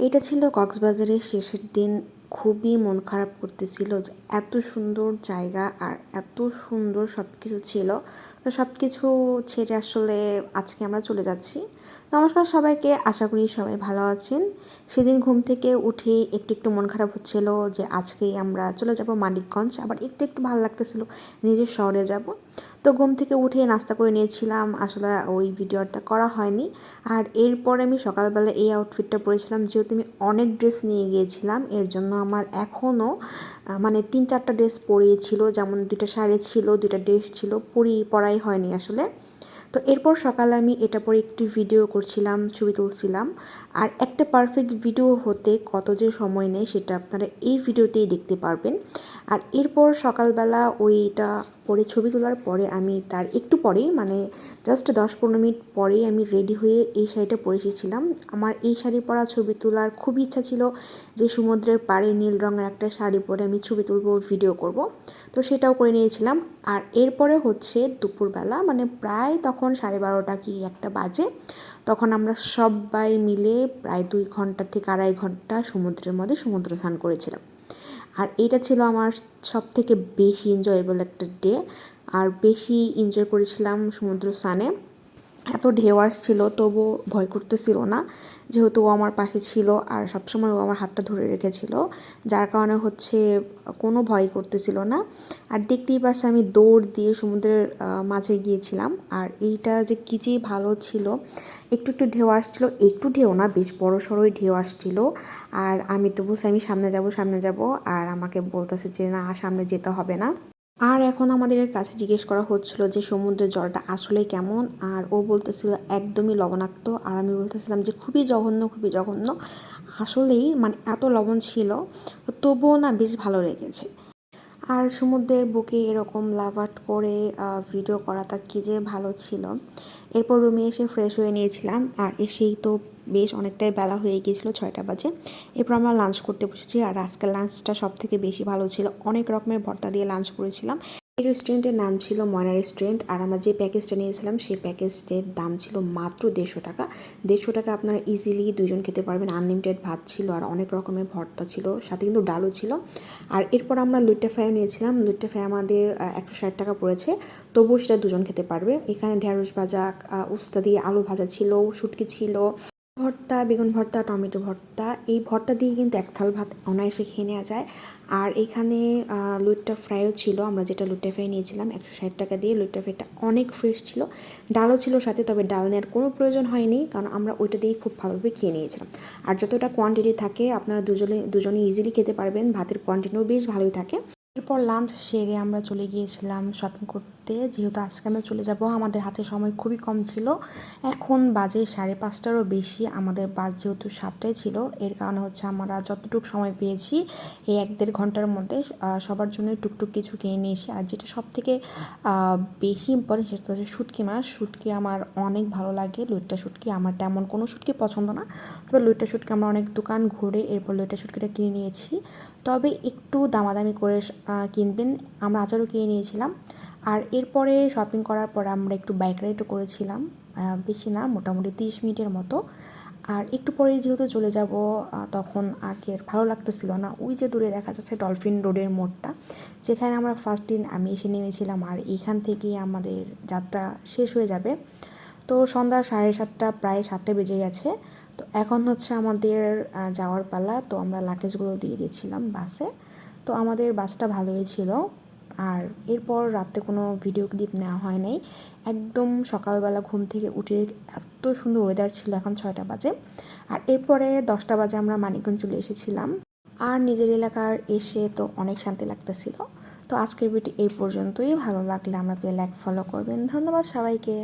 এটা ছিল কক্সবাজারের শেষের দিন। খুবই মন খারাপ করতেছিল যে এত সুন্দর জায়গা আর এত সুন্দর সব কিছু ছিল, তো সব কিছু ছেড়ে আসলে আজকে আমরা চলে যাচ্ছি। নমস্কার সবাইকে, আশা করি সবাই ভালো আছেন। সেদিন ঘুম থেকে উঠে একটু একটু মন খারাপ হচ্ছিল যে আজকেই আমরা চলে যাব মানিকগঞ্জ, আবার একটু একটু ভালো লাগতেছিল নিজের শহরে যাব। তো ঘুম থেকে উঠে নাস্তা করে নিয়েছিলাম, আসলে ওই ভিডিওটা করা হয়নি। আর এরপরে আমি সকালবেলা এই আউটফিটটা পরেছিলাম, যেহেতু আমি অনেক ড্রেস নিয়ে গিয়েছিলাম, এর জন্য আমার এখনও মানে 3-4টা ড্রেস পরিয়েছিল, যেমন 2টা শাড়ি ছিল, 2টা ড্রেস ছিল, পরাই হয়নি আসলে। তো এরপর সকালে আমি এটা পরে একটু ভিডিও করছিলাম, ছবি তুলছিলাম। আর একটা পারফেক্ট ভিডিও হতে কত যে সময় নেয় সেটা আপনারা এই ভিডিওতেই দেখতে পারবেন। আর এরপর সকালবেলা ওইটা পরে ছবি তোলার পরে আমি তার একটু পরেই মানে জাস্ট 10-15 মিনিট পরেই আমি রেডি হয়ে এই শাড়িটা পরে এসেছিলাম। আমার এই শাড়ি পরা ছবি তোলার খুবই ইচ্ছা ছিল যে সমুদ্রের পাড়ে নীল রঙের একটা শাড়ি পরে আমি ছবি তুলব, ভিডিও করব। তো সেটাও করে নিয়েছিলাম। আর এরপরে হচ্ছে দুপুরবেলা, মানে প্রায় তখন 12:30 কি 1টা বাজে। তখন আমরা সবাই মিলে প্রায় 2 ঘন্টা থেকে 2.5 ঘন্টা সমুদ্রের মধ্যে সমুদ্র স্নান করেছিলাম। আর এটা ছিল আমার সব থেকে বেশি এনজয়েবল একটা ডে। আর বেশি এনজয় করেছিলাম সমুদ্র স্নানে। এত ঢেউ আসছিল তবুও ভয় করতেছিল না, যেহেতু ও আমার পাশে ছিল আর সবসময় ও আমার হাতটা ধরে রেখেছিল, যার কারণে হচ্ছে কোনো ভয় করতেছিল না। আর দেখতেই পাচ্ছি আমি দৌড় দিয়ে সমুদ্রের মাঝে গিয়েছিলাম। আর এইটা যে কী যে ভালো ছিল, একটু একটু ঢেউ আসছিল, একটু ঢেউ না, বেশ বড় সড়োই ঢেউ আসছিল। আর আমি তো বলছি আমি সামনে যাব সামনে যাব, আর আমাকে বলতেছে যে না, সামনে যেতে হবে না। আর এখন আমাদের কাছে জিজ্ঞেস করা হচ্ছিল যে সমুদ্রের জলটা আসলে কেমন, আর ও বলতেছিল একদমই লবণাক্ত, আর আমি বলতেছিলাম যে খুবই জঘন্য, খুবই জঘন্য। আসলেই মানে এত লবণ ছিল, তবুও না বেশ ভালো লেগেছে। আর সমুদ্রের বুকে এরকম লাভ আর্ট করে ভিডিও করাটা কী যে ভালো ছিল। এরপর রুমে এসে ফ্রেশ হয়ে নিয়েছিলাম, আর এসেই তো বেশ অনেকটাই বেলা হয়ে গিয়েছিলো, 6টা বাজে। এরপর আমরা লাঞ্চ করতে বসেছি, আর আজকের লাঞ্চটা সব থেকে বেশি ভালো ছিল, অনেক রকমের ভর্তা দিয়ে লাঞ্চ করেছিলাম। এই রেস্টুরেন্টের নাম ছিল ময়না রেস্টুরেন্ট। আর আমরা যে প্যাকেজটা নিয়েছিলাম সেই প্যাকেজটির দাম ছিল মাত্র 150 টাকা। 150 টাকা আপনারা ইজিলি 2জন খেতে পারবেন। আনলিমিটেড ভাত ছিল আর অনেক রকমের ভর্তা ছিল, সাথে কিন্তু ডালও ছিল। আর এরপর আমরা লুইট্টা ফ্রাইও নিয়েছিলাম। লুইট্টা ফ্রাই আমাদের 160 টাকা পড়েছে, তবুও সেটা 2জন খেতে পারবে। এখানে ঢেঁড়স ভাজা, উস্তা দিয়ে আলু ভাজা ছিল, শুটকি ছিল, ভর্তা, বেগুন ভর্তা, টমেটো ভর্তা। এই ভর্তা দিয়ে কিন্তু এক থাল ভাত অনায়াসে খেয়ে নেওয়া যায়। আর এখানে লুইট্টা ফ্রাইও ছিল, আমরা যেটা লুইট্টা ফ্রাই নিয়েছিলাম 160 টাকা দিয়ে। লুইট্টা ফ্রাইটা অনেক ফ্রেশ ছিল, ডালও ছিল সাথে, তবে ডাল নেওয়ার কোনো প্রয়োজন হয়নি, কারণ আমরা ওইটা দিয়ে খুব ভালোভাবে খেয়ে নিয়েছিলাম। আর যতটা কোয়ান্টিটি থাকে আপনারা দুজনে ইজিলি খেতে পারবেন, ভাতের কোয়ান্টিটিও বেশ ভালোই থাকে। এরপর লাঞ্চ সেরে আমরা চলে গিয়েছিলাম শপিং করতে, যেহেতু আজকে আমরা চলে যাব, আমাদের হাতে সময় খুবই কম ছিল। এখন বাজে 5:30টারও বেশি, আমাদের বাস যেহেতু 7টায় ছিল, এর কারণে হচ্ছে আমরা যতটুকু সময় পেয়েছি এই 1-1.5 ঘন্টার মধ্যে সবার জন্য টুকটুক কিছু কিনে নিয়েছি। আর যেটা সব থেকে বেশি ইম্পর্টেন্ট সেটা হচ্ছে শুটকি মাছ। শুটকি আমার অনেক ভালো লাগে, লুইট্টা শুটকি। আমার তেমন কোনো শুটকি পছন্দ না, তবে লুইট্টা শুটকি আমরা অনেক দোকান ঘুরে এরপর লুইট্টা শুটকিটা কিনে নিয়েছি, তবে একটু দামাদামি করে কিনবেন। আমরা আচারও কিনে নিয়েছিলাম। আর এরপরে শপিং করার পর আমরা একটু বাইক রাইডও করেছিলাম, বেশি না, মোটামুটি 30 মিনিটের মতো। আর একটু পরেই যেহেতু চলে যাব, তখন আর কি ভালো লাগতেছিল না। ওই যে দূরে দেখা যাচ্ছে ডলফিন রোডের মোড়টা, যেখানে আমরা ফার্স্ট দিন আমি এসে নেমেছিলাম, আর এইখান থেকেই আমাদের যাত্রা শেষ হয়ে যাবে। তো সন্ধ্যা 7:30, প্রায় 7টা বেজে গেছে। তো এখন হচ্ছে আমাদের যাওয়ার পালা। তো আমরা লাগেজগুলো দিয়ে দিয়েছিলাম বাসে। তো আমাদের বাসটা ভালোই ছিল। আর এরপর রাতে কোনো ভিডিও ক্লিপ নেওয়া হয় নাই। একদম সকালবেলা ঘুম থেকে উঠে এত সুন্দর ওয়েদার ছিল, এখন 6টা বাজে। আর এরপরে 10টা বাজে আমরা মানিকগঞ্জ চলে এসেছিলাম। আর নিজের এলাকার এসে তো অনেক শান্তি লাগতেছিল। তো আজকের ভিডিও এই পর্যন্তই। ভালো লাগলে আমার পেয়ে লাইক ফলো করবেন। ধন্যবাদ সবাইকে।